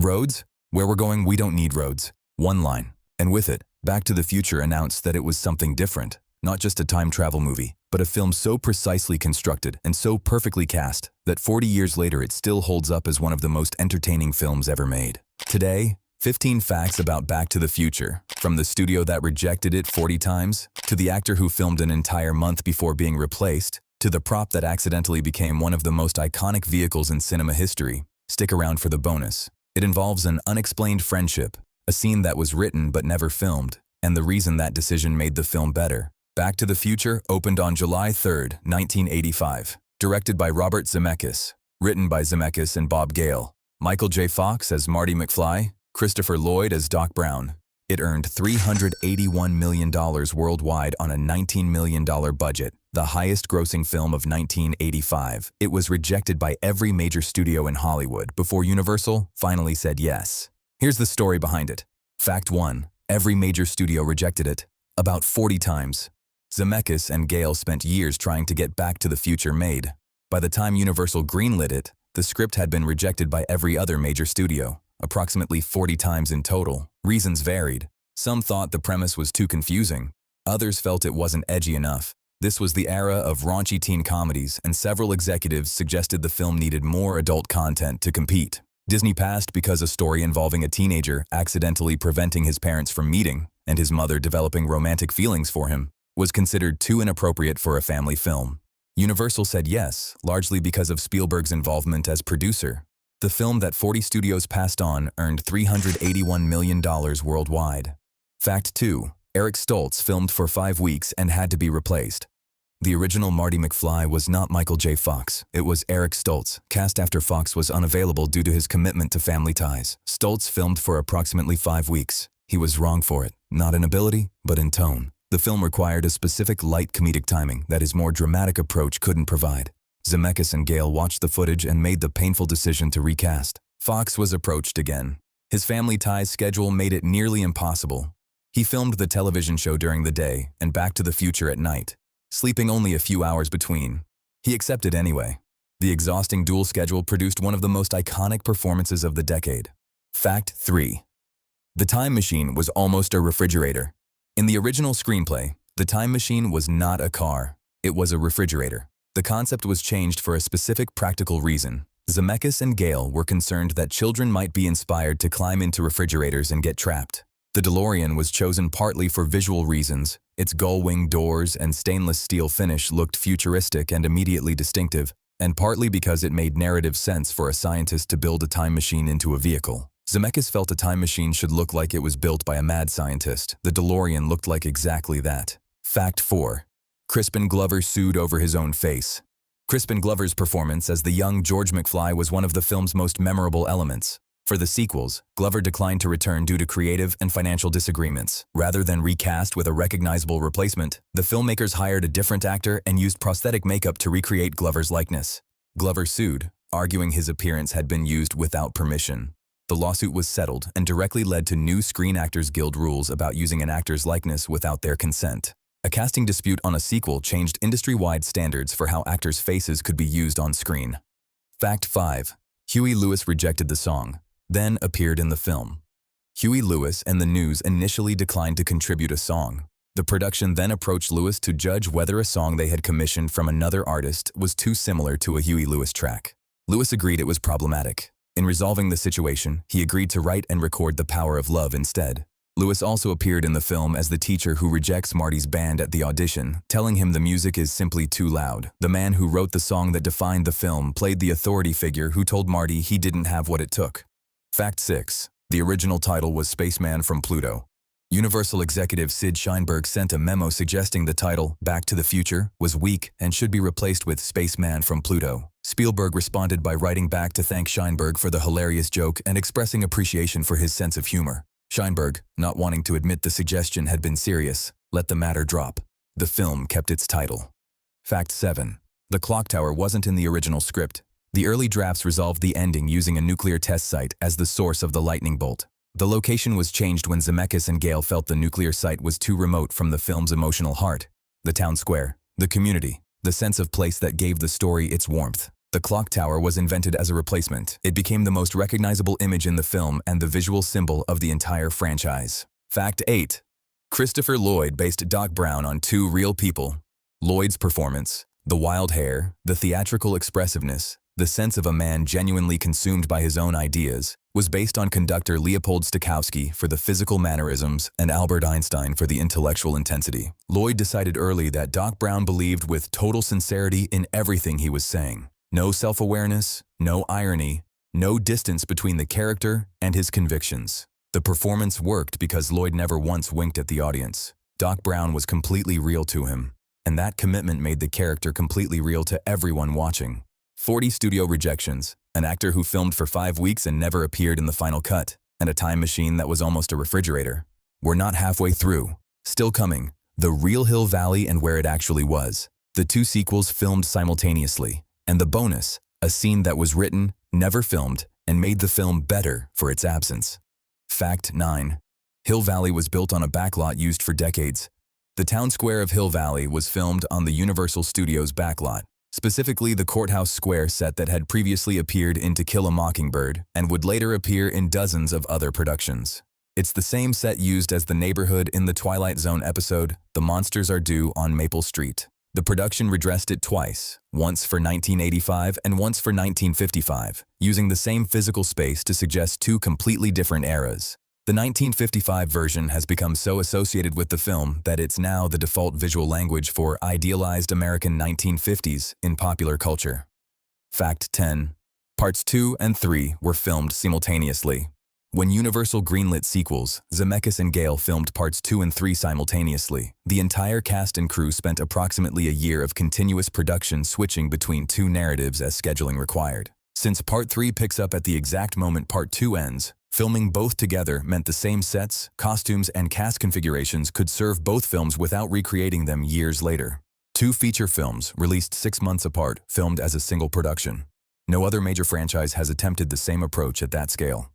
Roads? Where we're going, we don't need roads. One line. And with it, Back to the Future announced that it was something different. Not just a time travel movie, but a film so precisely constructed and so perfectly cast that 40 years later it still holds up as one of the most entertaining films ever made. Today, 15 facts about Back to the Future, from the studio that rejected it 40 times, to the actor who filmed an entire month before being replaced, to the prop that accidentally became one of the most iconic vehicles in cinema history. Stick around for the bonus. It involves an unexplained friendship, a scene that was written but never filmed, and the reason that decision made the film better. Back to the Future opened on July 3, 1985. Directed by Robert Zemeckis. Written by Zemeckis and Bob Gale. Michael J. Fox as Marty McFly. Christopher Lloyd as Doc Brown. It earned $381 million worldwide on a $19 million budget, the highest-grossing film of 1985. It was rejected by every major studio in Hollywood before Universal finally said yes. Here's the story behind it. Fact 1. Every major studio rejected it, about 40 times. Zemeckis and Gale spent years trying to get Back to the Future made. By the time Universal greenlit it, the script had been rejected by every other major studio, approximately 40 times in total. Reasons varied. Some thought the premise was too confusing. Others felt it wasn't edgy enough. This was the era of raunchy teen comedies, and several executives suggested the film needed more adult content to compete. Disney passed because a story involving a teenager accidentally preventing his parents from meeting and his mother developing romantic feelings for him was considered too inappropriate for a family film. Universal said yes, largely because of Spielberg's involvement as producer. The film that 40 studios passed on earned $381 million worldwide. Fact 2. Eric Stoltz filmed for 5 weeks and had to be replaced. The original Marty McFly was not Michael J. Fox, it was Eric Stoltz, cast after Fox was unavailable due to his commitment to family ties. Stoltz filmed for approximately 5 weeks. He was wrong for it, not in ability, but in tone. The film required a specific light comedic timing that his more dramatic approach couldn't provide. Zemeckis and Gale watched the footage and made the painful decision to recast. Fox was approached again. His family ties schedule made it nearly impossible. He filmed the television show during the day and Back to the Future at night, sleeping only a few hours between. He accepted anyway. The exhausting dual schedule produced one of the most iconic performances of the decade. Fact 3. The time machine was almost a refrigerator. In the original screenplay, the time machine was not a car. It was a refrigerator. The concept was changed for a specific practical reason. Zemeckis and Gale were concerned that children might be inspired to climb into refrigerators and get trapped. The DeLorean was chosen partly for visual reasons. Its gull-wing doors and stainless steel finish looked futuristic and immediately distinctive, and partly because it made narrative sense for a scientist to build a time machine into a vehicle. Zemeckis felt a time machine should look like it was built by a mad scientist. The DeLorean looked like exactly that. Fact 4. Crispin Glover sued over his own face. Crispin Glover's performance as the young George McFly was one of the film's most memorable elements. For the sequels, Glover declined to return due to creative and financial disagreements. Rather than recast with a recognizable replacement, the filmmakers hired a different actor and used prosthetic makeup to recreate Glover's likeness. Glover sued, arguing his appearance had been used without permission. The lawsuit was settled and directly led to new Screen Actors Guild rules about using an actor's likeness without their consent. A casting dispute on a sequel changed industry-wide standards for how actors' faces could be used on screen. Fact 5. Huey Lewis rejected the song, then appeared in the film. Huey Lewis and the News initially declined to contribute a song. The production then approached Lewis to judge whether a song they had commissioned from another artist was too similar to a Huey Lewis track. Lewis agreed it was problematic. In resolving the situation, he agreed to write and record The Power of Love instead. Lewis also appeared in the film as the teacher who rejects Marty's band at the audition, telling him the music is simply too loud. The man who wrote the song that defined the film played the authority figure who told Marty he didn't have what it took. Fact 6. The original title was Spaceman from Pluto. Universal executive Sid Sheinberg sent a memo suggesting the title, Back to the Future, was weak and should be replaced with Spaceman from Pluto. Spielberg responded by writing back to thank Sheinberg for the hilarious joke and expressing appreciation for his sense of humor. Sheinberg, not wanting to admit the suggestion had been serious, let the matter drop. The film kept its title. Fact 7. The clock tower wasn't in the original script. The early drafts resolved the ending using a nuclear test site as the source of the lightning bolt. The location was changed when Zemeckis and Gale felt the nuclear site was too remote from the film's emotional heart. The town square, the community, the sense of place that gave the story its warmth. The clock tower was invented as a replacement. It became the most recognizable image in the film and the visual symbol of the entire franchise. Fact 8. Christopher Lloyd based Doc Brown on two real people. Lloyd's performance, the wild hair, the theatrical expressiveness, the sense of a man genuinely consumed by his own ideas, was based on conductor Leopold Stokowski for the physical mannerisms and Albert Einstein for the intellectual intensity. Lloyd decided early that Doc Brown believed with total sincerity in everything he was saying. No self-awareness, no irony, no distance between the character and his convictions. The performance worked because Lloyd never once winked at the audience. Doc Brown was completely real to him, and that commitment made the character completely real to everyone watching. 40 studio rejections, an actor who filmed for 5 weeks and never appeared in the final cut, and a time machine that was almost a refrigerator. We're not halfway through. Still coming, The Real Hill Valley and Where It Actually Was. The two sequels filmed simultaneously, and the bonus, a scene that was written, never filmed, and made the film better for its absence. Fact 9. Hill Valley was built on a backlot used for decades. The town square of Hill Valley was filmed on the Universal Studios backlot, specifically the Courthouse Square set that had previously appeared in To Kill a Mockingbird and would later appear in dozens of other productions. It's the same set used as the neighborhood in the Twilight Zone episode, The Monsters Are Due on Maple Street. The production redressed it twice, once for 1985 and once for 1955, using the same physical space to suggest two completely different eras. The 1955 version has become so associated with the film that it's now the default visual language for idealized American 1950s in popular culture. Fact 10. Parts 2 and 3 were filmed simultaneously. When Universal greenlit sequels, Zemeckis and Gale filmed parts 2 and 3 simultaneously. The entire cast and crew spent approximately a year of continuous production switching between two narratives as scheduling required. Since part 3 picks up at the exact moment part 2 ends, filming both together meant the same sets, costumes, and cast configurations could serve both films without recreating them years later. Two feature films, released 6 months apart, filmed as a single production. No other major franchise has attempted the same approach at that scale.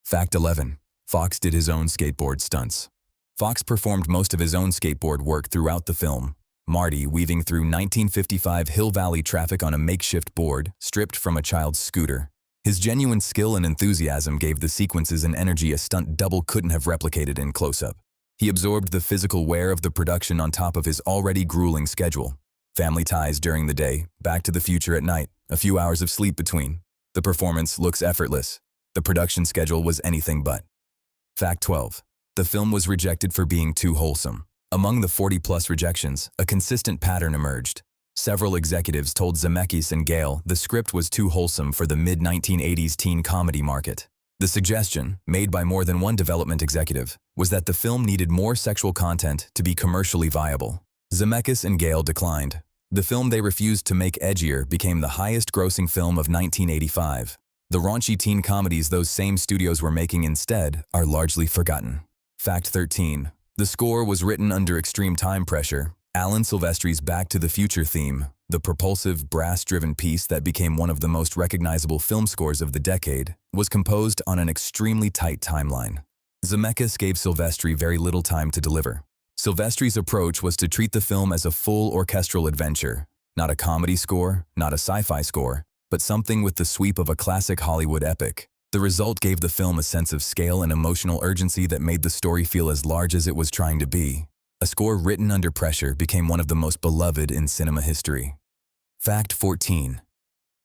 Fact 11. Fox did his own skateboard stunts. Fox performed most of his own skateboard work throughout the film. Marty weaving through 1955 Hill Valley traffic on a makeshift board, stripped from a child's scooter. His genuine skill and enthusiasm gave the sequences an energy a stunt double couldn't have replicated in close-up. He absorbed the physical wear of the production on top of his already grueling schedule. Family ties during the day, Back to the Future at night, a few hours of sleep between. The performance looks effortless. The production schedule was anything but. Fact 12. The film was rejected for being too wholesome. Among the 40-plus rejections, a consistent pattern emerged. Several executives told Zemeckis and Gale the script was too wholesome for the mid-1980s teen comedy market. The suggestion, made by more than one development executive, was that the film needed more sexual content to be commercially viable. Zemeckis and Gale declined. The film they refused to make edgier became the highest-grossing film of 1985. The raunchy teen comedies those same studios were making instead are largely forgotten. Fact 13. The score was written under extreme time pressure. Alan Silvestri's Back to the Future theme, the propulsive, brass-driven piece that became one of the most recognizable film scores of the decade, was composed on an extremely tight timeline. Zemeckis gave Silvestri very little time to deliver. Silvestri's approach was to treat the film as a full orchestral adventure, not a comedy score, not a sci-fi score, but something with the sweep of a classic Hollywood epic. The result gave the film a sense of scale and emotional urgency that made the story feel as large as it was trying to be. A score written under pressure became one of the most beloved in cinema history. Fact 14.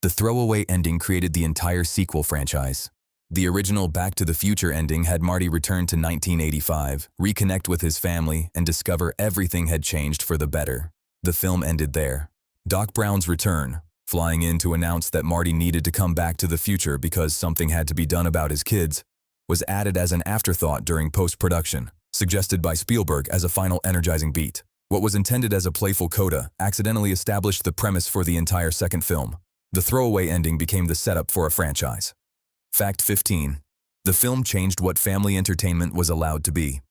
The throwaway ending created the entire sequel franchise. The original Back to the Future ending had Marty return to 1985, reconnect with his family, and discover everything had changed for the better. The film ended there. Doc Brown's return, flying in to announce that Marty needed to come back to the future because something had to be done about his kids, was added as an afterthought during post-production, suggested by Spielberg as a final energizing beat. What was intended as a playful coda accidentally established the premise for the entire second film. The throwaway ending became the setup for a franchise. Fact 15. The film changed what family entertainment was allowed to be.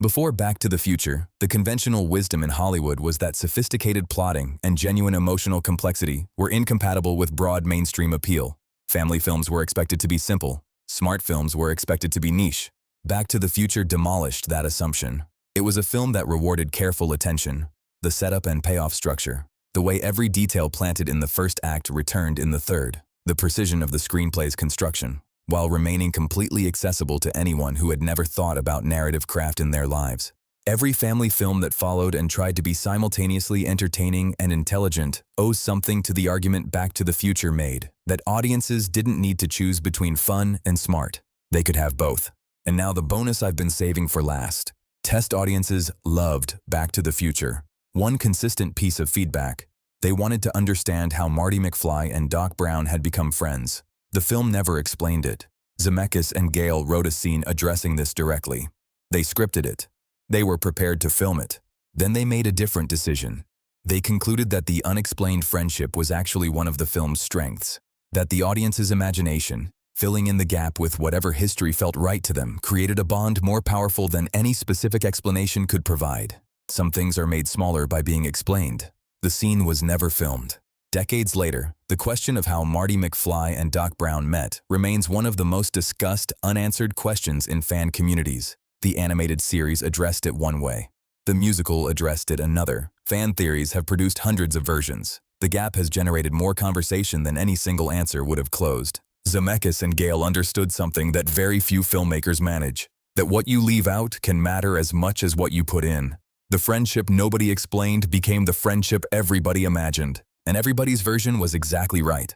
Before Back to the Future, the conventional wisdom in Hollywood was that sophisticated plotting and genuine emotional complexity were incompatible with broad mainstream appeal. Family films were expected to be simple. Smart films were expected to be niche. Back to the Future demolished that assumption. It was a film that rewarded careful attention, the setup and payoff structure, The way every detail planted in the first act returned in the third. The precision of the screenplay's construction, while remaining completely accessible to anyone who had never thought about narrative craft in their lives. Every family film that followed and tried to be simultaneously entertaining and intelligent owes something to the argument Back to the Future made, that audiences didn't need to choose between fun and smart. They could have both. And now the bonus I've been saving for last. Test audiences loved Back to the Future. One consistent piece of feedback: they wanted to understand how Marty McFly and Doc Brown had become friends. The film never explained it. Zemeckis and Gale wrote a scene addressing this directly. They scripted it. They were prepared to film it. Then they made a different decision. They concluded that the unexplained friendship was actually one of the film's strengths. That the audience's imagination, filling in the gap with whatever history felt right to them, created a bond more powerful than any specific explanation could provide. Some things are made smaller by being explained. The scene was never filmed. Decades later, the question of how Marty McFly and Doc Brown met remains one of the most discussed, unanswered questions in fan communities. The animated series addressed it one way. The musical addressed it another. Fan theories have produced hundreds of versions. The gap has generated more conversation than any single answer would have closed. Zemeckis and Gale understood something that very few filmmakers manage: that what you leave out can matter as much as what you put in. The friendship nobody explained became the friendship everybody imagined, and everybody's version was exactly right.